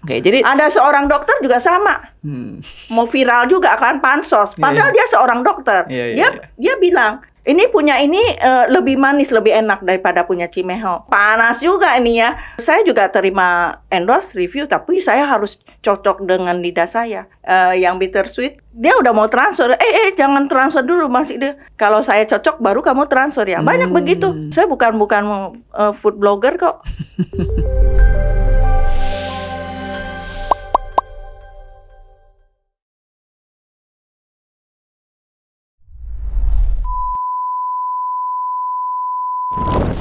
Oke, jadi Ada seorang dokter juga sama. Mau viral juga kan pansos. Padahal dia seorang dokter. Dia bilang, ini punya ini lebih manis, lebih enak daripada punya Cimeho. Panas juga ini ya. Saya juga terima endorse review, tapi saya harus cocok dengan lidah saya. Yang bittersweet, dia udah mau transfer. Jangan transfer dulu masih deh. Kalau saya cocok baru kamu transfer ya. Banyak begitu. Saya bukan food blogger kok.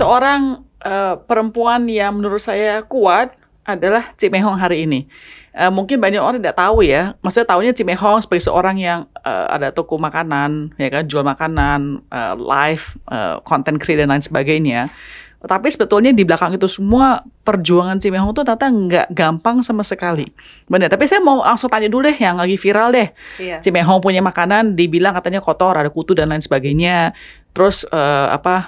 seorang perempuan yang menurut saya kuat adalah Cimehong hari ini. Mungkin banyak orang tidak tahu ya. Maksudnya tahunya Cimehong sebagai seorang yang ada toko makanan, ya kan, jual makanan, live, content creator dan lain sebagainya. Tapi sebetulnya di belakang itu semua perjuangan Cimehong itu ternyata nggak gampang sama sekali. Benar. Tapi saya mau langsung tanya dulu deh yang lagi viral deh. Iya. Cimehong punya makanan dibilang katanya kotor, ada kutu dan lain sebagainya. Terus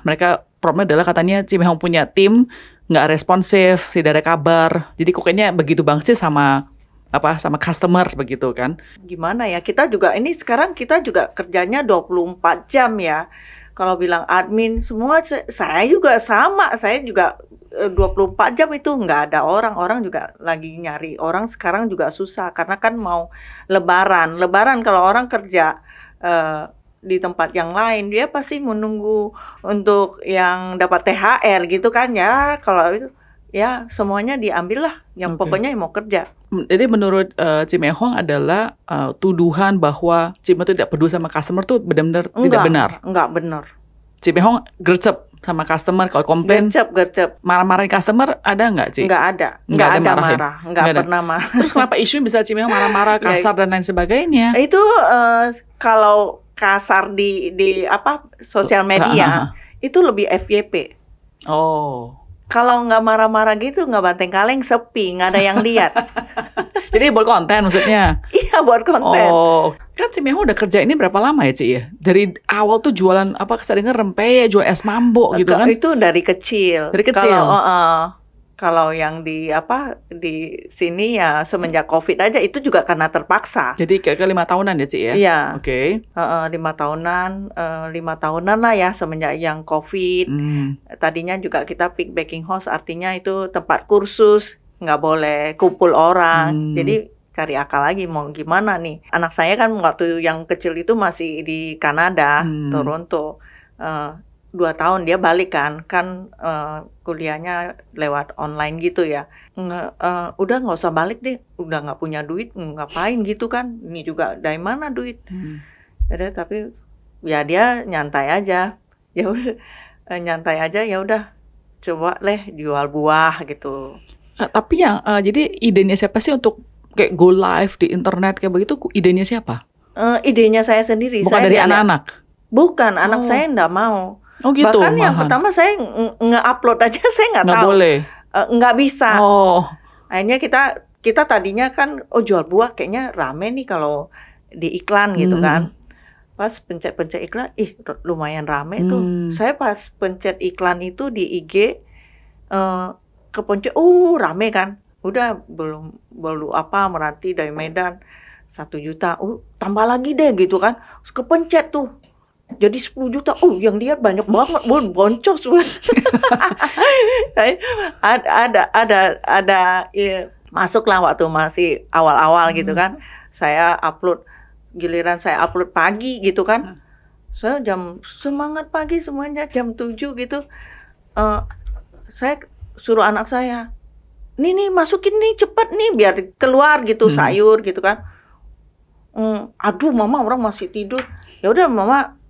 mereka problemnya adalah katanya Cimehong punya tim nggak responsif, tidak ada kabar. Jadi kok kayaknya begitu banget sih sama customer begitu kan. Gimana ya, kita juga ini sekarang kita juga kerjanya 24 jam ya. Kalau bilang admin semua, saya juga sama. Saya juga 24 jam itu nggak ada orang. Orang juga lagi nyari orang sekarang juga susah. Karena kan mau lebaran. Lebaran kalau orang kerja di tempat yang lain, dia pasti menunggu untuk yang dapat THR gitu kan ya. Kalau itu ya semuanya diambil lah. Yang pokoknya yang mau kerja. Jadi menurut Cimehong adalah tuduhan bahwa Cimehong tidak peduli sama customer tuh benar-benar tidak benar. Enggak benar. Cimehong gercep sama customer kalau komplain. Gercep. Marah-marahin customer ada nggak, Ci? Nggak ada marah. Nggak pernah marah. Terus kenapa isu bisa Cimehong marah-marah, kasar dan lain sebagainya? Itu kalau kasar di sosial media itu lebih FYP. Oh. Kalau nggak marah-marah gitu, nggak banteng kaleng, sepi, nggak ada yang lihat. Jadi buat konten maksudnya? Iya, buat konten. Oh, kan Cimehong udah kerja ini berapa lama ya, Ci ya? Dari awal tuh jualan saya dengar rempeyek, jual es mambo gitu kan? Itu dari kecil. Dari kecil? Kalau yang di sini ya semenjak COVID aja itu juga karena terpaksa. Jadi kira-kira 5 tahunan ya, Ci ya? Iya. Oke. 5 tahunan lah ya semenjak yang COVID. Tadinya juga kita pick baking house, artinya itu tempat kursus, nggak boleh kumpul orang. Jadi cari akal lagi mau gimana nih. Anak saya kan waktu yang kecil itu masih di Kanada, Toronto. 2 tahun dia balik kan kuliahnya lewat online gitu ya. Udah nggak usah balik deh, udah nggak punya duit, ngapain gitu kan. Ini juga dari mana duit. Jadi tapi ya dia nyantai aja. Ya udah nyantai aja, ya udah coba jual buah gitu. Tapi yang jadi idenya siapa sih untuk kayak go live di internet kayak begitu? Idenya siapa? Idenya saya sendiri. Bukan saya dari anak-anak? Bukan, anak saya nggak mau. Oh gitu. Bahkan yang pertama saya nge-upload aja saya nggak tahu. Nggak boleh. Nggak bisa. Oh. Akhirnya kita tadinya kan jual buah kayaknya rame nih kalau di iklan gitu kan. Pas pencet iklan, lumayan rame tuh. Saya pas pencet iklan itu di IG kepencet, rame kan. Udah belum Meranti dari Medan 1 juta. Tambah lagi deh gitu kan. Terus kepencet tuh. Jadi 10 juta, yang lihat banyak banget, boncos. Ada masuklah waktu masih awal-awal gitu kan. Saya giliran saya upload pagi gitu kan. Saya semangat pagi semuanya jam 7 gitu. Saya suruh anak saya, nih masukin nih cepet nih biar keluar gitu sayur gitu kan. Aduh mama orang masih tidur. Ya udah mama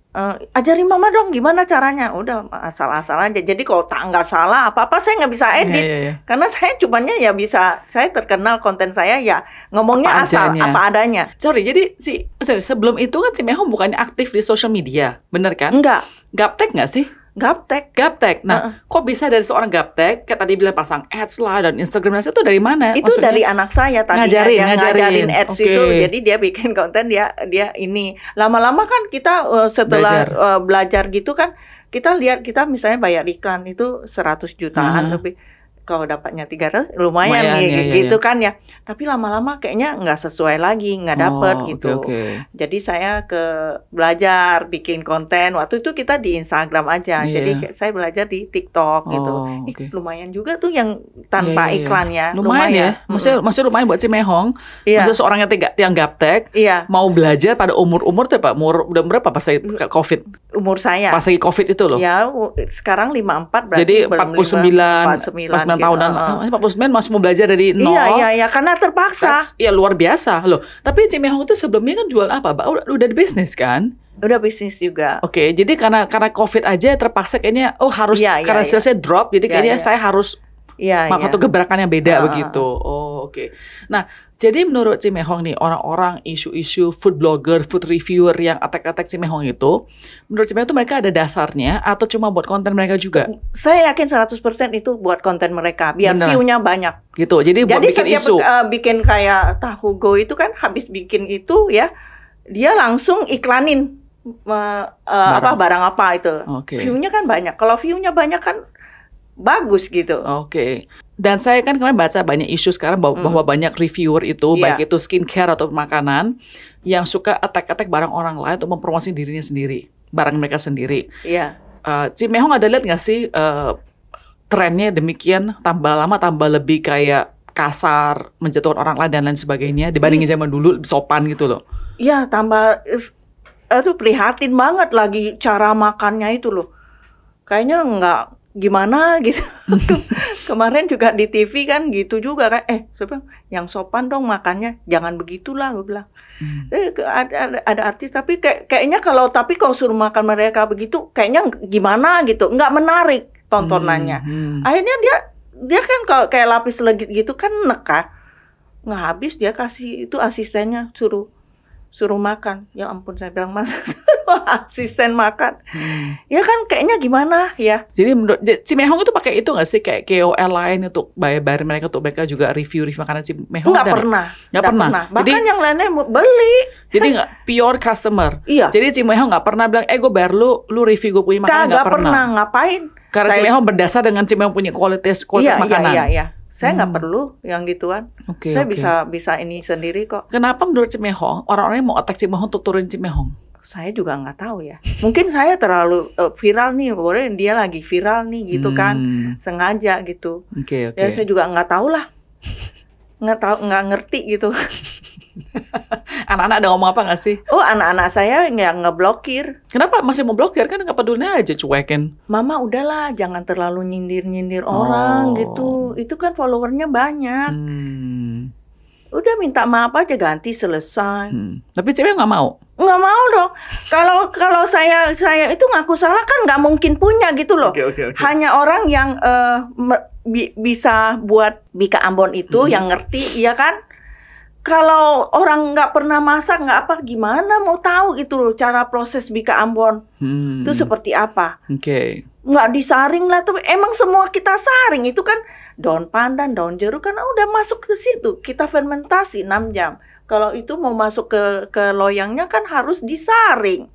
ajarin mama dong gimana caranya. Udah asal-asal aja. Jadi kalau nggak salah apa-apa saya nggak bisa edit. Karena saya cumanya ya bisa, saya terkenal konten saya ya ngomongnya apa adanya. Sorry, jadi sebelum itu kan Cimehong bukannya aktif di social media, bener kan? Enggak. Gaptek nggak sih? Gaptek. Nah, kok bisa dari seorang gaptek kayak tadi bilang pasang ads lah dan Instagram itu dari mana? Itu maksudnya? Dari anak saya tadi ngajarin ads itu. Jadi dia bikin konten, dia ini. Lama-lama kan kita setelah belajar gitu kan, kita lihat kita misalnya bayar iklan itu 100 jutaan lebih. Kalau dapatnya 300 lumayan nih gitu kan ya. Tapi lama-lama kayaknya nggak sesuai lagi, nggak dapet gitu. Jadi saya belajar bikin konten. Waktu itu kita di Instagram aja. Jadi saya belajar di TikTok gitu. Lumayan juga tuh yang tanpa iklan ya. Lumayan ya. Maksudnya lumayan buat Cimehong. Maksudnya seorang yang gaptek mau belajar pada umur tuh Pak. Udah berapa pas saya COVID? Umur saya. Pas lagi COVID itu loh. Ya, sekarang 54 berarti jadi 49 tahunan. 49 masih mau belajar dari nol. Iya, karena terpaksa. Ya luar biasa loh. Tapi Cimehong itu sebelumnya kan jual apa, Mbak? Udah di bisnis kan? Udah bisnis juga. Oke, jadi karena COVID aja terpaksa kayaknya harus karena saya drop, jadi kayaknya saya harus satu gebrakan yang beda begitu. Oke. Nah, jadi menurut Cimehong nih, orang-orang isu-isu food blogger, food reviewer yang attack Cimehong itu, menurut Cimehong itu mereka ada dasarnya atau cuma buat konten mereka juga? Saya yakin 100% itu buat konten mereka, biar view-nya banyak. Gitu, jadi buat bikin isu. Bikin kayak tahu go itu kan habis bikin itu ya, dia langsung iklanin barang apa itu. View-nya kan banyak. Kalau view-nya banyak kan bagus gitu. Dan saya kan kemarin baca banyak isu sekarang bahwa banyak reviewer itu, baik itu skincare atau makanan, yang suka attack barang orang lain untuk mempromosikan dirinya sendiri, barang mereka sendiri. Cimehong ada lihat nggak sih trennya demikian, tambah lama tambah lebih kayak kasar, menjatuhkan orang lain dan lain sebagainya, dibandingin zaman dulu sopan gitu loh. Iya, tambah itu prihatin banget lagi cara makannya itu loh. Kayaknya nggak gimana gitu. Kemarin juga di TV kan gitu juga kan. Yang sopan dong makannya, jangan begitulah gue bilang. Ada artis tapi kayaknya kalau suruh makan mereka begitu kayaknya gimana gitu, nggak menarik tontonannya. Akhirnya dia kan kalau kayak lapis legit gitu kan nggak habis, dia kasih itu asistennya suruh makan. Ya ampun, saya bilang masa asisten makan. Ya kan kayaknya gimana ya. Jadi menurut Cimehong itu pakai itu nggak sih kayak KOL lain untuk bayar mereka untuk mereka juga review makanan Cimehong? Nggak pernah. Bahkan jadi, yang lainnya beli. Jadi nggak pure customer. Iya. Jadi Cimehong nggak pernah bilang gue bayar lu review gue punya makanan, nggak pernah. Ngapain? Karena Cimehong berdasar dengan Cimehong punya kualitas makanan. Iya. Saya nggak perlu yang gituan. Saya bisa ini sendiri kok. Kenapa menurut Cimehong orang-orang mau attack Cimehong untuk turun Cimehong? Saya juga nggak tahu ya. Mungkin saya terlalu viral nih, dia lagi viral nih gitu kan, sengaja gitu. Ya saya juga nggak tahu lah, nggak ngerti gitu. Anak-anak ada ngomong apa nggak sih? Anak-anak saya yang ngeblokir. Kenapa masih mau blokir? Kan nggak peduli aja, cuekin. Mama udahlah, jangan terlalu nyindir orang gitu. Itu kan followernya banyak. Udah minta maaf aja, ganti, selesai. Tapi cewek nggak mau? Nggak mau dong. Kalau saya itu ngaku salah kan nggak mungkin punya gitu loh. Hanya orang yang bisa buat Bika Ambon itu yang ngerti, ya kan? Kalau orang nggak pernah masak, nggak apa, gimana mau tahu gitu loh cara proses Bika Ambon itu seperti apa? Nggak disaring lah tuh. Emang semua kita saring itu kan daun pandan, daun jeruk kan udah masuk ke situ. Kita fermentasi 6 jam. Kalau itu mau masuk ke loyangnya kan harus disaring.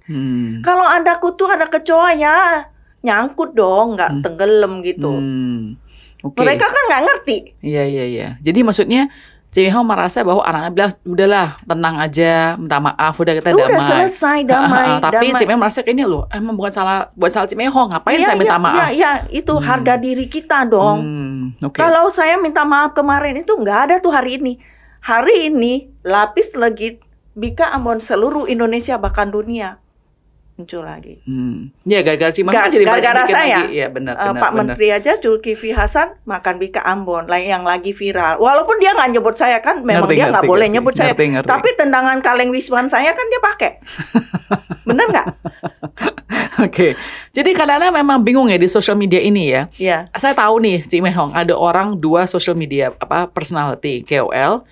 Kalau ada kutu, ada kecoa ya nyangkut dong, nggak tenggelam gitu. Mereka kan nggak ngerti. Iya. Jadi maksudnya Cimehong merasa bahwa anak-anak bilang udahlah tenang aja, minta maaf, udah kita damai. Udah selesai damai. Tapi Cimehong merasa kayaknya loh, emang bukan salah Cimehong, ngapain saya minta maaf? Iya, itu harga diri kita dong. Kalau saya minta maaf kemarin itu nggak ada tuh hari ini. Hari ini lapis legit Bika Ambon seluruh Indonesia bahkan dunia muncul lagi. Ya gara-gara Cimehong jadi gara-gara saya. Iya benar. Pak Menteri aja Zulkifli Hasan makan Bika Ambon yang lagi viral. Walaupun dia nggak nyebut saya kan, memang dia nggak boleh nyebut saya. Tapi tendangan kaleng Wisman saya kan dia pakai. Bener nggak? Oke. Jadi kadang-kadang memang bingung ya di sosial media ini ya. Iya. Saya tahu nih Cimehong ada orang 2 social media personality KOL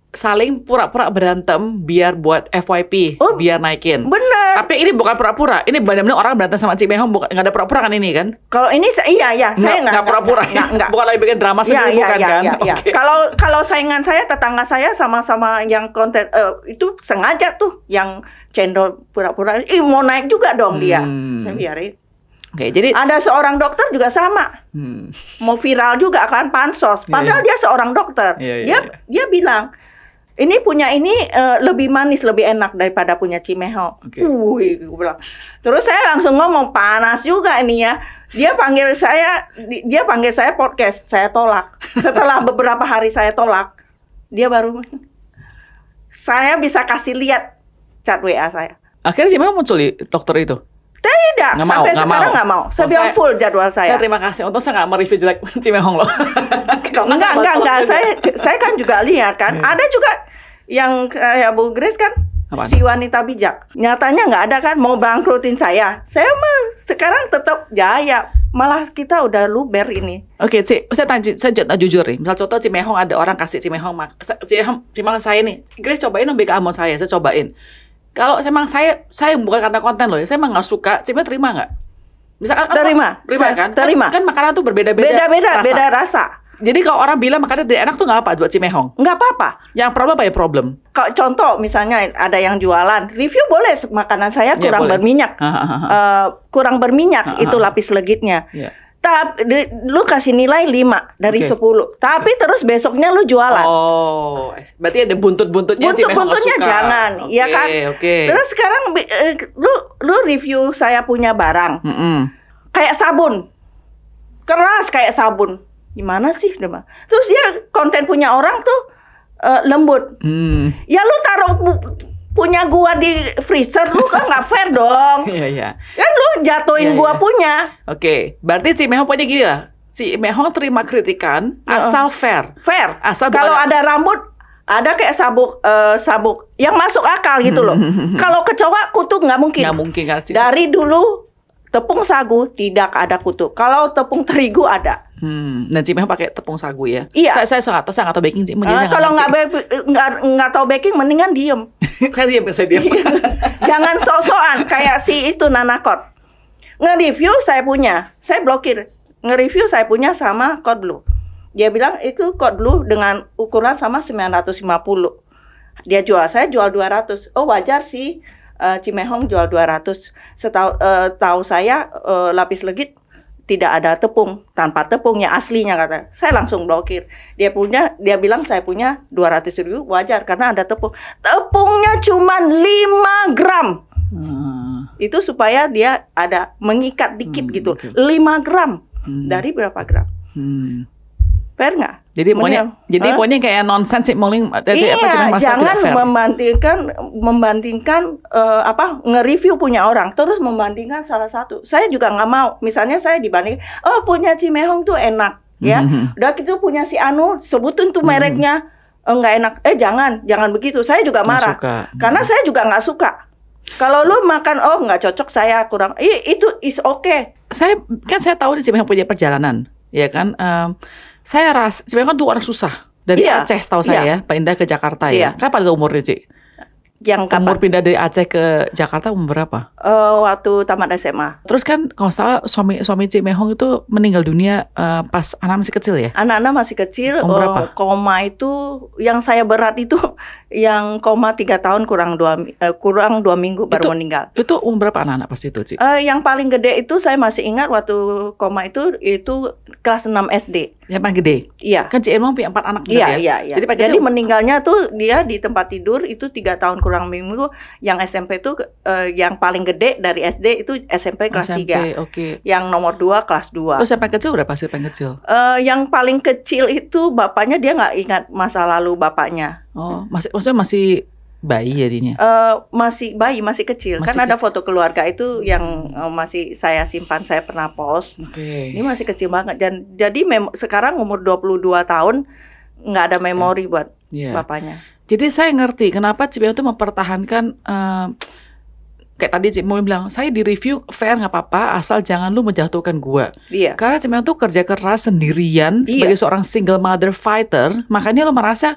saling pura-pura berantem biar buat FYP, biar naikin. Bener. Tapi ini bukan pura-pura. Ini benar-benar orang berantem sama Cimehong, bukan, nggak ada pura-pura kan ini kan? Kalau ini saya nggak pura-pura. Nggak. Bukan lagi bikin drama sendiri, bukan kan? Okay. Kalau saingan saya, tetangga saya sama-sama yang konten itu sengaja tuh yang cendol pura-pura. Mau naik juga dong dia. Saya biarin. Oke, jadi ada seorang dokter juga sama, mau viral juga kan pansos. Padahal dia seorang dokter. Dia bilang ini punya ini lebih manis, lebih enak daripada punya Cimehong. Gue bilang. Terus saya langsung ngomong panas juga ini ya. Dia panggil saya podcast, saya tolak. Setelah beberapa hari saya tolak, dia baru saya bisa kasih lihat chat WA saya. Akhirnya Cimehong muncul di dokter itu. Tidak, sampai sekarang nggak mau. Saya bilang full jadwal saya. Saya terima kasih. Untung saya nggak mereview jelek Cimehong loh. Enggak. Saya kan juga lihat kan. Ada juga yang kayak Bu Grace kan, si wanita bijak. Nyatanya nggak ada kan, mau bangkrutin saya. Saya mah sekarang tetap jaya. Malah kita udah luber ini. Oke, Ci, saya jujur nih. Misal contoh Cimehong, ada orang kasih Cimehong, terima saya nih. Grace cobain dong BK Amon saya cobain. Kalau emang saya bukan karena konten loh ya, saya emang nggak suka, Cimehong terima nggak? Misalkan terima kan? Terima. Kan makanan tuh berbeda-beda. Beda rasa. Jadi kalau orang bilang makanan tidak enak tuh nggak apa buat Cimehong? Nggak apa-apa. Yang problem apa ya problem? Kalau contoh misalnya ada yang jualan, review boleh makanan saya kurang berminyak. Kurang berminyak itu lapis legitnya. Tapi lu kasih nilai 5 dari 10. Tapi terus besoknya lu jualan. Oh, berarti ada buntut-buntutnya. Buntut-buntutnya jangan, ya kan? Terus sekarang lu review saya punya barang. Kayak sabun. Keras kayak sabun. Gimana sih, terus dia konten punya orang tuh lembut. Ya lu taruh punya gua di freezer, lu kan nggak fair dong. Iya. Kan lu jatuhin gua punya. Oke, berarti Cimehong punya gini lah. Cimehong terima kritikan asal fair. Asal kalau ada rambut, ada kayak sabuk yang masuk akal gitu loh. Kalau kecoa kutu nggak mungkin. Nggak mungkin kan. Dari dulu tepung sagu tidak ada kutu. Kalau tepung terigu ada. Dan Cimehong pakai tepung sagu ya? Iya. Saya nggak tahu baking. Kalau nggak tahu baking, mendingan diem. Saya diam. Jangan sok-sokan kayak si itu Nanakot. Nge-review saya punya, saya blokir. Nge-review saya punya sama Code Blue. Dia bilang itu Code Blue dengan ukuran sama 950. Dia jual, saya jual 200. Oh wajar sih. Cimehong jual 200. Tahu saya lapis legit tidak ada tepung, tanpa tepungnya aslinya kata. Saya langsung blokir. Dia bilang saya punya 200.000 wajar karena ada tepung. Tepungnya cuma 5 gram. Itu supaya dia ada mengikat dikit gitu. 5 gram. Dari berapa gram? Fair nggak? Jadi pokoknya kayak nonsense sih, jangan membandingkan nge-review punya orang terus membandingkan salah satu. Saya juga nggak mau. Misalnya saya dibanding, punya Cimehong tuh enak, ya. Udah gitu punya si Anu, sebutin tuh mereknya nggak enak. Jangan begitu. Saya juga marah karena saya juga nggak suka. Kalau lu makan nggak cocok, saya kurang. Itu is okay. Saya tahu Cimehong punya perjalanan, ya kan. Saya rasa sebenarnya kan tuh orang susah dari Aceh, tahu saya pindah ke Jakarta ya. Kapan itu umurnya, Ci? Umur pindah dari Aceh ke Jakarta umur berapa? Waktu tamat SMA. Terus kan kalau salah suami Cimehong itu meninggal dunia pas anak masih kecil ya? Anak-anak masih kecil. Koma itu yang saya berat itu yang koma 3 tahun kurang 2 minggu baru meninggal. Itu umur berapa anak-anak pas itu, Ci? Yang paling gede itu saya masih ingat waktu koma itu kelas 6 SD. Yang paling gede? Iya. Kan Cimehong punya 4 anak ya? Iya. Jadi meninggalnya tuh dia di tempat tidur itu 3 tahun kurang minggu. Yang SMP itu yang paling gede dari SD itu SMP kelas 3. Okay. Yang nomor 2 kelas 2. Terus yang paling kecil berapa sih paling kecil? Yang paling kecil itu bapaknya, dia nggak ingat masa lalu bapaknya. Maksudnya masih bayi jadinya? Masih bayi, masih kecil. Kan ada foto keluarga itu yang masih saya simpan, saya pernah post. Ini masih kecil banget. Dan jadi sekarang umur 22 tahun nggak ada memori buat bapaknya. Jadi saya ngerti kenapa Cimehong itu mempertahankan kayak tadi Cimehong bilang, saya di review fair nggak apa-apa asal jangan lu menjatuhkan gua. Karena Cimehong tuh kerja keras sendirian sebagai seorang single mother fighter, makanya lu merasa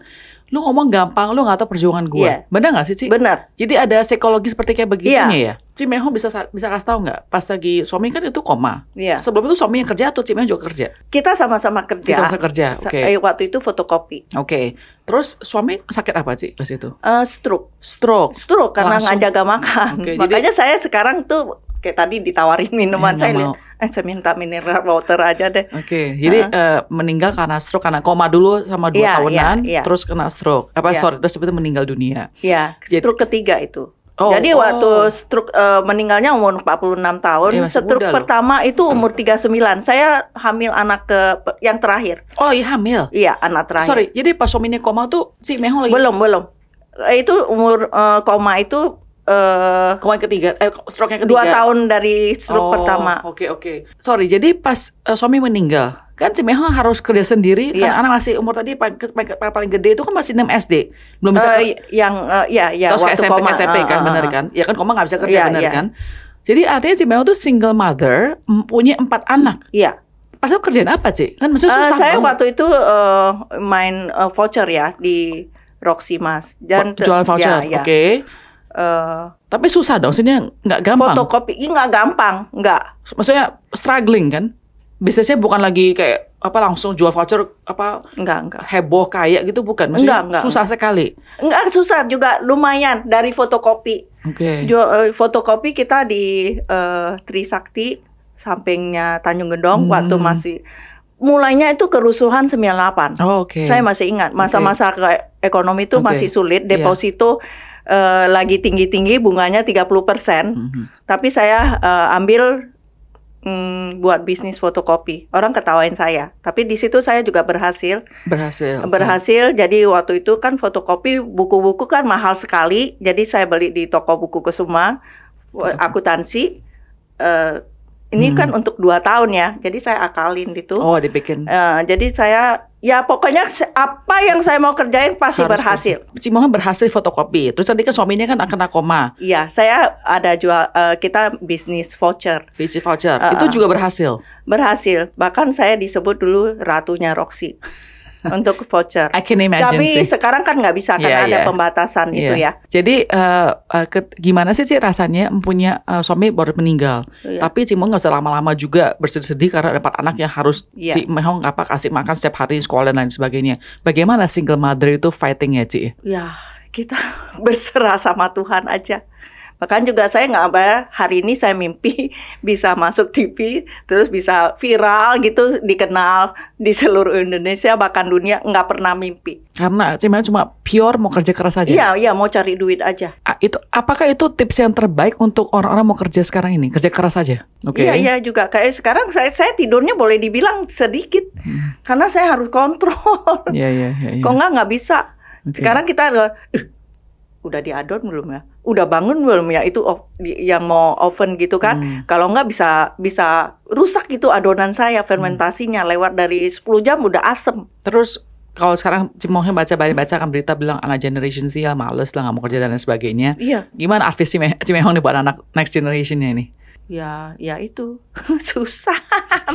lu ngomong gampang, lu nggak tahu perjuangan gue. Benar nggak sih, Ci? Benar. Jadi ada psikologi seperti kayak begitunya ya. Cimehong bisa kasih tahu nggak? Pas lagi suami kan itu koma. Sebelum itu suami yang kerja atau Cimehong juga kerja? Kita sama-sama kerja. Sama-sama kerja. Waktu itu fotokopi. Terus suami sakit apa, Ci, pas itu? Stroke karena nggak jaga makan. Makanya saya sekarang tuh kayak tadi ditawarin minuman, saya lihat, Saya minta mineral water aja deh. Oke, jadi meninggal karena stroke, karena koma dulu sama 2 tahunan, terus kena stroke. Terus itu meninggal dunia. Iya, stroke ketiga itu. Oh, jadi waktu stroke meninggalnya umur 46 tahun, stroke pertama itu umur 39. Saya hamil anak yang terakhir. Oh, lagi hamil? Iya, anak terakhir. Sorry, jadi pas suaminya koma tuh si Mehong lagi? Belum. Itu umur koma itu koma ketiga, stroke yang 2 ketiga. tahun dari stroke pertama. Oke. Sorry, jadi pas suami meninggal, kan si Mehong harus kerja sendiri, kan anak masih umur tadi paling gede itu kan masih 6 SD, belum bisa terus ke SMP kan, benar kan? Ya kan koma nggak bisa kerja, benar kan? Jadi artinya si Mehong tuh single mother, punya 4 anak. Iya. Pas itu kerjaan apa sih? Kan maksudnya susah saya banget. waktu itu main voucher ya di Roxy Mas. Dan jualan voucher, oke. Tapi susah dong, maksudnya nggak gampang. Fotokopi nggak gampang, nggak. Maksudnya struggling kan? Bisnisnya bukan lagi kayak langsung jual voucher enggak. Heboh kaya gitu, bukan? Maksudnya enggak. susah sekali. Enggak susah juga, lumayan dari fotokopi. Oke. Fotokopi kita di Trisakti, sampingnya Tanjung Gendong waktu masih mulainya itu kerusuhan 98. Oh, oke. Saya masih ingat masa-masa ekonomi itu masih sulit, deposito lagi tinggi-tinggi, bunganya 30%. Tapi saya ambil buat bisnis fotokopi. Orang ketawain saya, tapi di situ saya juga berhasil. Jadi waktu itu kan fotokopi buku-buku kan mahal sekali. Jadi saya beli di toko buku Kusuma, akuntansi. Ini kan untuk 2 tahun ya. Jadi saya akalin gitu. Oh, dibikin. Jadi saya pokoknya apa yang saya mau kerjain pasti berhasil. Si Mohan berhasil fotokopi. Terus tadi kan suaminya kan kena koma. Iya, saya ada jual kita bisnis voucher. Bisnis voucher. Itu juga berhasil. Berhasil. Bahkan saya disebut dulu ratunya Roxy. Untuk voucher. I can imagine. Tapi sekarang kan nggak bisa karena ada pembatasan itu ya. Jadi gimana sih rasanya punya suami baru meninggal, tapi Cimong nggak usah lama-lama juga bersedih-sedih karena ada 4 anak yang harus Cimong kasih makan setiap hari, sekolah dan lain sebagainya. Bagaimana single mother itu fightingnya, Ci? Ya kita berserah sama Tuhan aja. Bahkan juga saya nggak hari ini saya mimpi bisa masuk TV, terus bisa viral gitu, dikenal di seluruh Indonesia, bahkan dunia, nggak pernah mimpi. Karena cuma pure mau kerja keras aja? Iya, mau cari duit aja. Apakah itu tips yang terbaik untuk orang-orang mau kerja sekarang ini? Kerja keras aja? Okay. Iya juga. Kayak sekarang saya tidurnya boleh dibilang sedikit, karena saya harus kontrol. Iya. Kok nggak bisa. Okay. Sekarang kita udah diadon belum ya? Udah bangun belum ya? Itu yang mau oven gitu kan? Kalau nggak bisa rusak gitu adonan saya, fermentasinya lewat dari 10 jam udah asem. Terus kalau sekarang Cimongnya baca kan berita bilang anak generation Z ya males lah, nggak mau kerja dan lain sebagainya. Iya. Gimana advice Cimong nih buat anak next generationnya ini? Ya itu susah.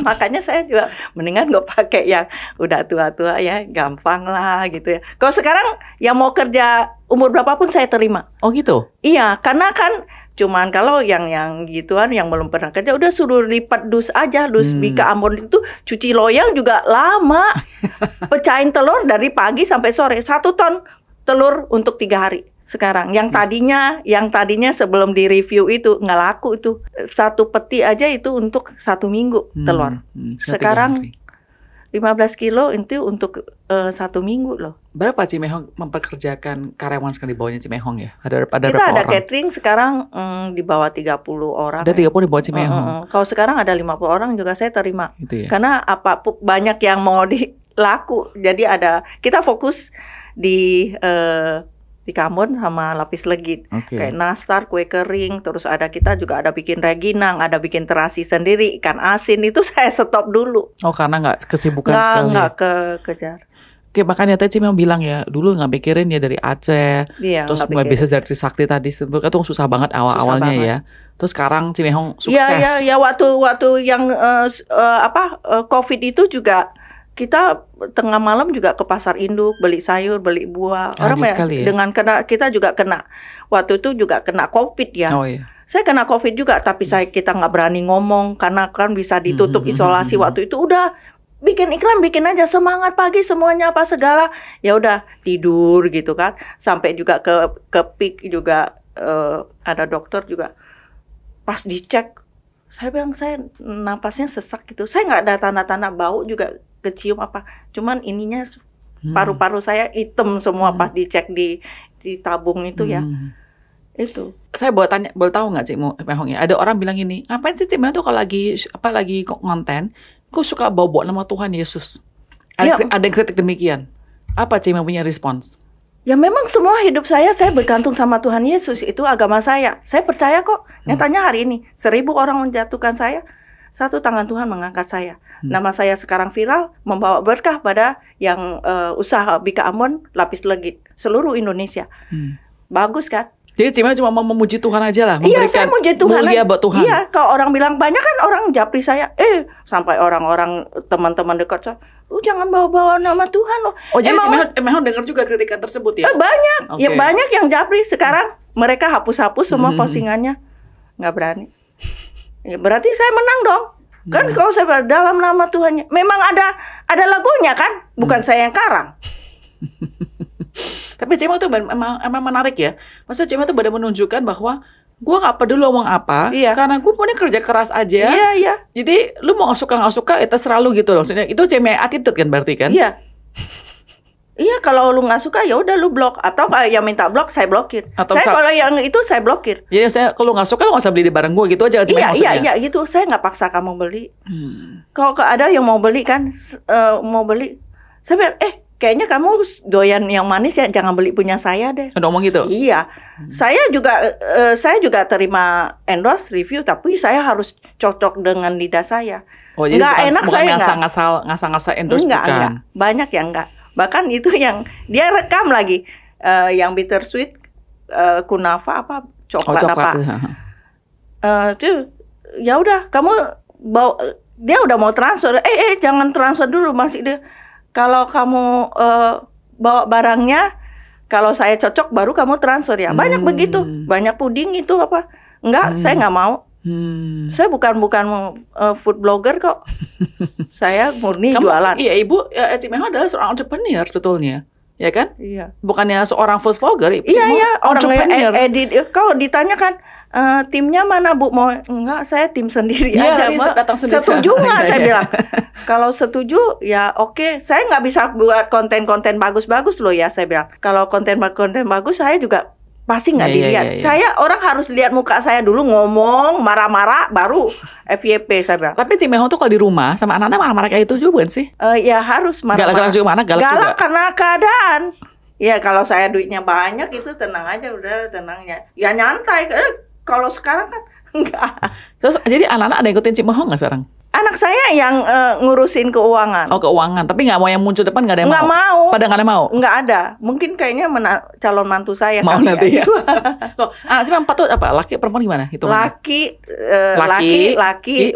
Makanya saya juga mendingan gak pakai yang udah tua-tua ya, gampang lah gitu ya. Kalau sekarang yang mau kerja umur berapapun saya terima. Oh gitu? Iya, karena kan cuman kalau yang gituan yang belum pernah kerja udah suruh lipat dus aja, dus Bika Ambon itu cuci loyang juga lama. Pecahin telur dari pagi sampai sore, 1 ton telur untuk 3 hari. Sekarang yang tadinya sebelum di review itu nggak laku itu 1 peti aja itu untuk 1 minggu telur. Sekarang 15 kilo itu untuk 1 minggu loh. Berapa Cimehong mempekerjakan karyawan sekarang di bawahnya Cimehong ya? Ada kita berapa ada orang? Catering sekarang di bawah 30 orang. Ada 30 di bawah Cimehong. Kalau sekarang ada 50 orang juga saya terima. Gitu ya? Karena banyak yang mau laku. Jadi kita fokus di Kambon sama lapis legit. Kayak nastar, kue kering, terus kita juga ada bikin reginang, ada bikin terasi sendiri, ikan asin, itu saya stop dulu. Oh, karena nggak kesibukan sekali. Nggak kejar. Oke, makanya tadi Cimong bilang ya, dulu nggak mikirin ya dari Aceh, terus mulai bisnis dari Trisakti tadi, itu susah banget awal-awalnya ya. Terus sekarang Cimehong sukses. Iya, waktu yang COVID itu juga kita tengah malam juga ke pasar induk beli sayur, beli buah. Orang ya, dengan kita juga kena waktu itu juga kena COVID ya. Oh, iya. Saya kena COVID juga, tapi kita nggak berani ngomong karena kan bisa ditutup isolasi. Waktu itu udah bikin iklan, bikin aja semangat pagi semuanya apa segala. Ya udah tidur gitu kan. Sampai juga ke PIK juga ada dokter juga pas dicek Saya bilang saya napasnya sesak gitu. Saya nggak ada tanda-tanda bau juga kecium apa. Cuman ininya paru-paru saya hitam semua pas dicek di tabung itu ya. Itu. Saya boleh tahu nggak Cik Mehong ya? Ada orang bilang ini, ngapain sih Cik Mehong tuh kalau lagi konten, kok suka bawa nama Tuhan Yesus? Ada yang kritik demikian. Apa Cik Mehong punya respons? Ya memang semua hidup saya bergantung sama Tuhan Yesus. Itu agama saya. Saya percaya kok. Nyatanya hari ini 1000 orang menjatuhkan saya, satu tangan Tuhan mengangkat saya. Nama saya sekarang viral, membawa berkah pada yang usaha Bika Ambon, lapis legit seluruh Indonesia. Bagus kan? Jadi Cik Mehong cuma mau memuji Tuhan aja lah, Iya, saya muji Tuhan. Mulia buat Tuhan. Iya, kalau orang bilang banyak kan orang japri saya, sampai orang-orang teman-teman dekat saya, jangan bawa-bawa nama Tuhan loh. Oh, jadi Cik Mehong dengar juga kritikan tersebut ya? Banyak, ya banyak yang japri. Sekarang mereka hapus-hapus semua postingannya, nggak berani. Ya, berarti saya menang dong. Kan kalau saya dalam nama Tuhannya, memang ada lagunya kan, bukan saya yang karang. Tapi Cik Mehong tuh emang menarik ya. Maksudnya Cik Mehong tuh benar menunjukkan bahwa gue gak peduli ngomong apa, karena gue punya kerja keras aja. Iya. Jadi lu mau suka nggak suka, itu terserah lu gitu loh. Maksudnya itu Cik Mehong attitude kan berarti kan? Iya. Iya, kalau lu nggak suka ya udah lu blok, atau yang minta blok saya blokir. Atau kalau yang itu saya blokir. Jadi saya kalau nggak suka lu nggak usah beli di barang gue gitu aja. Iya gitu. Saya nggak paksa kamu beli. Kalau ada yang mau beli kan, mau beli, saya bilang kayaknya kamu doyan yang manis ya, jangan beli punya saya deh. Udah ngomong gitu? Iya. Saya juga terima endorse review, tapi saya harus cocok dengan lidah saya. Oh, jadi nggak enak bukan saya ngasal endorse enggak. Banyak yang enggak. Bahkan itu yang dia rekam lagi yang bittersweet kunafa apa coklat. Apa. Tuh ya udah kamu bawa, dia udah mau transfer. Jangan transfer dulu, masih dia. Kalau kamu bawa barangnya, kalau saya cocok baru kamu transfer ya. Banyak begitu, banyak puding itu apa? Enggak, saya nggak mau. Saya bukan food blogger kok. Saya murni jualan. Iya, Ibu Cik Mehong adalah seorang entrepreneur sebetulnya. Ya kan? Iya. Seorang food vlogger. Iya, orang edit. Kalau ditanya kan timnya mana Bu? Mau enggak, saya tim sendiri aja. Setuju nggak? Saya bilang. Kalau setuju ya oke. Saya nggak bisa buat konten-konten bagus-bagus loh ya, saya bilang. Kalau konten bagus saya juga pasti nggak dilihat. Saya orang harus lihat muka saya dulu, ngomong marah-marah baru FYP saya bilang. Tapi Cik Mehong tuh kalau di rumah sama anak-anak marah-marah kayak itu juga bukan sih? Ya harus marah-marah. Galak juga. Karena keadaan. Ya kalau saya duitnya banyak itu tenang aja, udah tenangnya. Ya nyantai. Kalau sekarang kan enggak. Terus jadi anak-anak ada ikutin Cik Mehong nggak sekarang? Anak saya yang ngurusin keuangan. Oh, keuangan. Tapi nggak mau yang muncul depan, nggak ada yang nggak mau. Pada nggak ada mau? Nggak ada. Mungkin kayaknya calon mantu saya. Mau nanti ya. Loh, siapa empat tuh apa? Laki, perempuan gimana? Laki,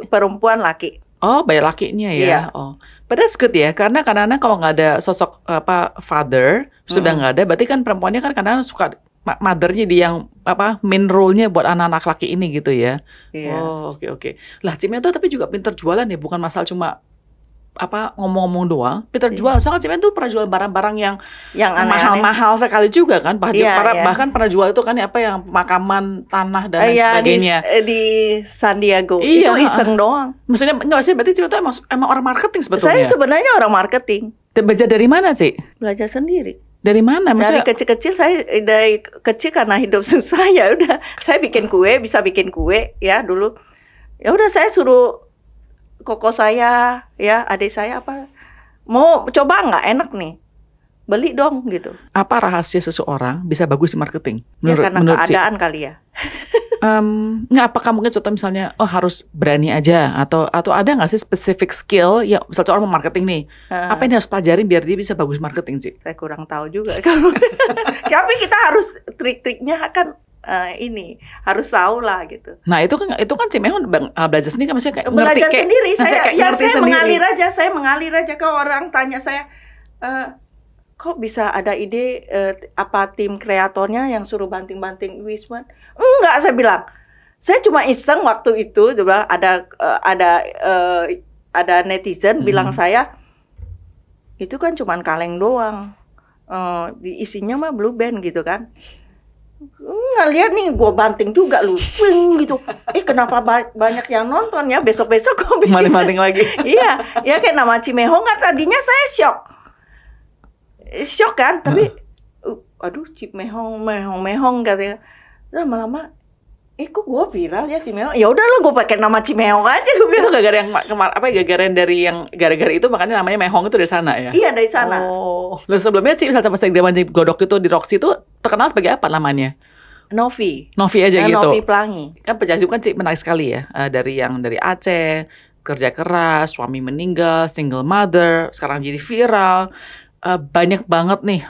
perempuan laki. Oh, banyak lakinya ya. Iya. Oh, but that's good ya. Karena kadang-kadang kalau nggak ada sosok father, sudah nggak ada. Berarti kan perempuannya kan kadang-kadang suka mothernya di yang main role-nya buat anak-anak laki ini gitu ya. Iya. Oh, oke. Lah Cik Mehong tuh tapi juga pinter jualan ya, bukan masalah cuma ngomong-ngomong doang. Pinter jual. Soalnya Cik Mehong tuh pernah jual barang-barang yang mahal-mahal sekali juga kan. Bahkan pernah jual itu kan yang pemakaman tanah dan sebagainya di San Diego. Itu iseng doang. Maksudnya enggak sih, berarti Cik Mehong tuh emang orang marketing sebetulnya. Saya sebenarnya orang marketing. Belajar dari mana Cik? Belajar sendiri. Dari mana? Maksudnya, dari kecil karena hidup susah ya udah saya bisa bikin kue ya dulu. Ya udah saya suruh koko saya ya, adik saya mau coba nggak, enak nih, beli dong gitu. Apa rahasia seseorang bisa bagus di marketing? Karena keadaan kali ya. Nggak, apakah mungkin contoh misalnya harus berani aja atau ada nggak sih specific skill ya, misalnya orang mau marketing nih, apa yang harus pelajarin biar dia bisa bagus marketing sih? Saya kurang tahu juga tapi kita harus trik-triknya kan ini harus tahu lah gitu. Nah itu kan Cik Mehong belajar sendiri kan, maksudnya kayak belajar sendiri. Saya mengalir aja kalau orang tanya saya kok bisa ada ide apa tim kreatornya yang suruh banting-banting Wisman? Enggak, saya bilang. Saya cuma iseng waktu itu, coba ada netizen bilang saya itu kan cuma kaleng doang. Isinya mah blue band gitu kan. ngeliat nih, gue banting juga lu, wing gitu. Kenapa banyak yang nonton ya? Besok-besok gue bikin Banting lagi. Iya, ya kayak nama Cimehong kan tadinya saya shock kan, tapi aduh Cimehong, mehong katanya. Lama-lama, kok gue viral ya Cimehong? Ya udah lo gue pakai nama Cimehong aja. Itu gara-gara yang gara-gara dari yang gara-gara itu makanya namanya Mehong itu dari sana ya? Iya dari sana. Oh, lalu sebelumnya Ci misalnya pas di Godok itu di Roxy itu terkenal sebagai apa namanya? Novi aja gitu. Novi Pelangi. Kan perjalanan hidup kan Ci menarik sekali ya. Dari Aceh, kerja keras, suami meninggal, single mother, sekarang jadi viral. Banyak banget nih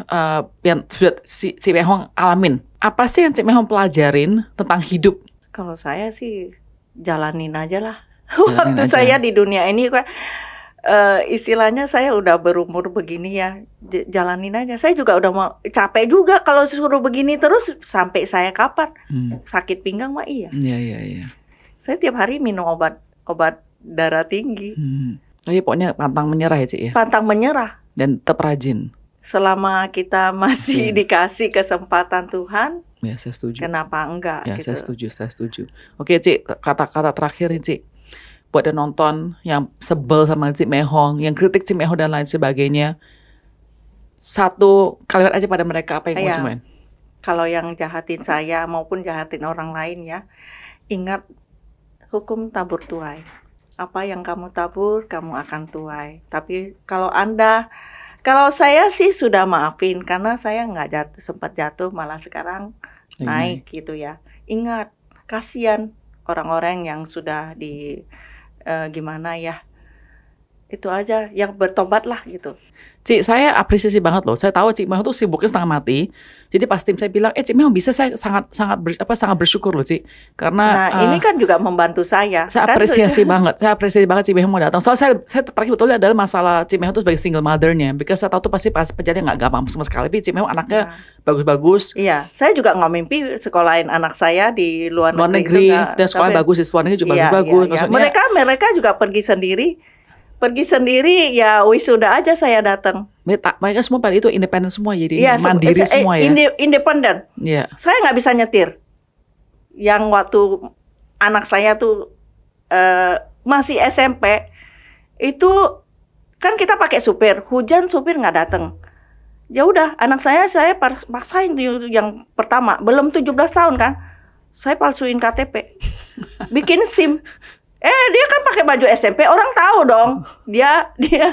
yang sudah Cimehong alamin. Apa sih yang Cimehong pelajarin tentang hidup? Kalau saya sih jalanin aja lah. Waktu saya di dunia ini kan istilahnya saya udah berumur begini ya, jalanin aja. Saya juga udah mau capek juga kalau suruh begini terus sampai saya kapan? Sakit pinggang mah iya. Iya. Saya tiap hari minum obat darah tinggi. Tapi pokoknya pantang menyerah ya, Ci ya. Pantang menyerah dan tetap rajin. Selama kita masih dikasih kesempatan Tuhan, ya saya setuju. Kenapa enggak? Ya gitu. saya setuju. Oke, Ci, kata-kata terakhir nih, Ci. Buat yang nonton yang sebel sama Cimehong, yang kritik Cimehong dan lain sebagainya, satu kalimat aja pada mereka apa yang mau cuman. Kalau yang jahatin saya maupun jahatin orang lain ya, ingat hukum tabur tuai. Apa yang kamu tabur, kamu akan tuai. Tapi kalau saya sih sudah maafin karena saya nggak sempat jatuh, malah sekarang naik gitu ya. Ingat, kasihan orang-orang yang sudah gimana ya, itu aja yang bertobatlah gitu. Ci, saya apresiasi banget loh. Saya tahu Cimehong tuh sibuknya setengah mati. Jadi pas tim saya bilang, Cimehong bisa, saya sangat bersyukur loh, Ci. Karena ini kan juga membantu saya. Saya apresiasi banget. Saya apresiasi banget Cimehong mau datang. Soalnya saya terakhir betulnya adalah masalah Cimehong tuh sebagai single mother-nya. Because saya tahu tuh pasti pas penjadinya nggak gampang sama sekali. Tapi Cimehong anaknya bagus-bagus. Iya, saya juga nggak mimpi sekolahin anak saya di luar negeri dan sekolah bagus di luar negeri juga bagus-bagus. Iya. Mereka juga pergi sendiri ya, wisuda aja saya datang. Mereka semua pada itu independen semua, jadi mandiri semua ya. Independen. Yeah. Saya nggak bisa nyetir. Yang waktu anak saya tuh masih SMP itu kan kita pakai supir, hujan supir nggak datang. Ya udah, anak saya paksain yang pertama, belum 17 tahun kan, saya palsuin KTP, bikin SIM. Dia kan pakai baju SMP, orang tahu dong. Dia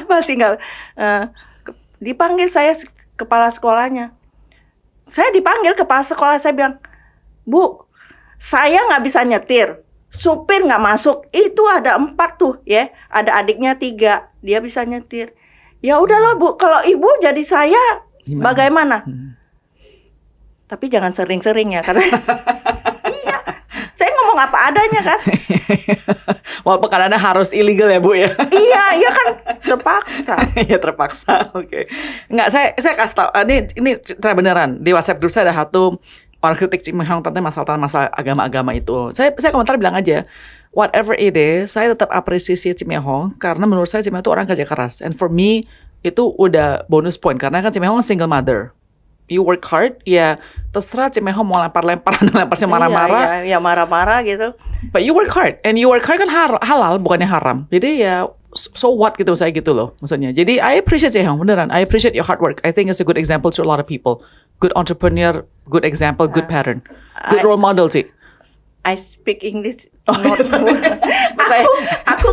masih nggak dipanggil saya kepala sekolahnya. Saya dipanggil kepala sekolah, saya bilang, Bu, saya nggak bisa nyetir, supir nggak masuk. Itu ada 4 tuh ya, ada adiknya 3, dia bisa nyetir. Ya udah loh Bu, kalau Ibu jadi saya bagaimana? Tapi jangan sering-sering ya, karena saya ngomong apa adanya kan. Walaupun kadang harus illegal ya Bu ya. Iya kan terpaksa. Iya terpaksa. Oke. Enggak, saya kasih tahu. Ini beneran di WhatsApp grup saya ada satu orang kritik Cimehong tentang masalah agama-agama itu. Saya komentar bilang aja, whatever it is, saya tetap apresiasi Cimehong karena menurut saya Cimehong itu orang kerja keras. And for me itu udah bonus point karena kan Cimehong single mother. You work hard, ya terserah Cimehong mau lempar-lemparan, lemparnya marah-marah. Iya, marah-marah gitu. But you work hard, and you work hard kan halal, bukannya haram. Jadi ya, so what gitu saya gitu loh, maksudnya. Jadi I appreciate Cimehong, beneran. I appreciate your hard work. I think it's a good example to a lot of people. Good entrepreneur, good example, good pattern. Good role model sih. I speak English. Aku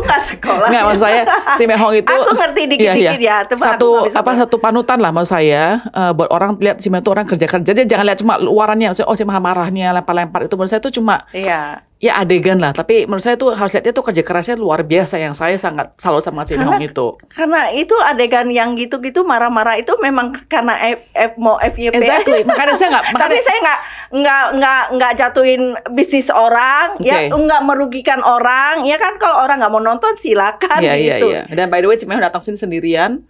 nggak sekolah. Nggak, maksud saya Cimehong itu. Aku ngerti dikit-dikit ya. Satu panutan lah maksud saya. Buat orang lihat Cimehong itu orang kerja. Jadi jangan lihat cuma luarannya. Maksudnya Cimehong marahnya, lempar-lempar itu menurut saya itu cuma. Iya. Ya adegan lah, tapi menurut saya tuh harus lihatnya tuh kerja kerasnya luar biasa yang saya sangat salut sama Cimehong itu. Karena itu adegan yang gitu-gitu marah-marah itu memang karena mau FYP. Exactly. Makanya saya tapi saya nggak jatuhin bisnis orang, ya nggak merugikan orang, ya kan kalau orang nggak mau nonton silakan gitu. Iya. Dan by the way Cimehong datang sini sendirian.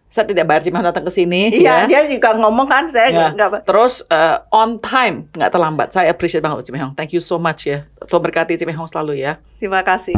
Saya tidak bayar Cimehong datang ke sini. Iya, dia juga ngomong kan, saya nggak. Terus on time, nggak terlambat. Saya appreciate banget Cimehong. Thank you so much ya. Tuhan berkati Cimehong selalu ya. Terima kasih.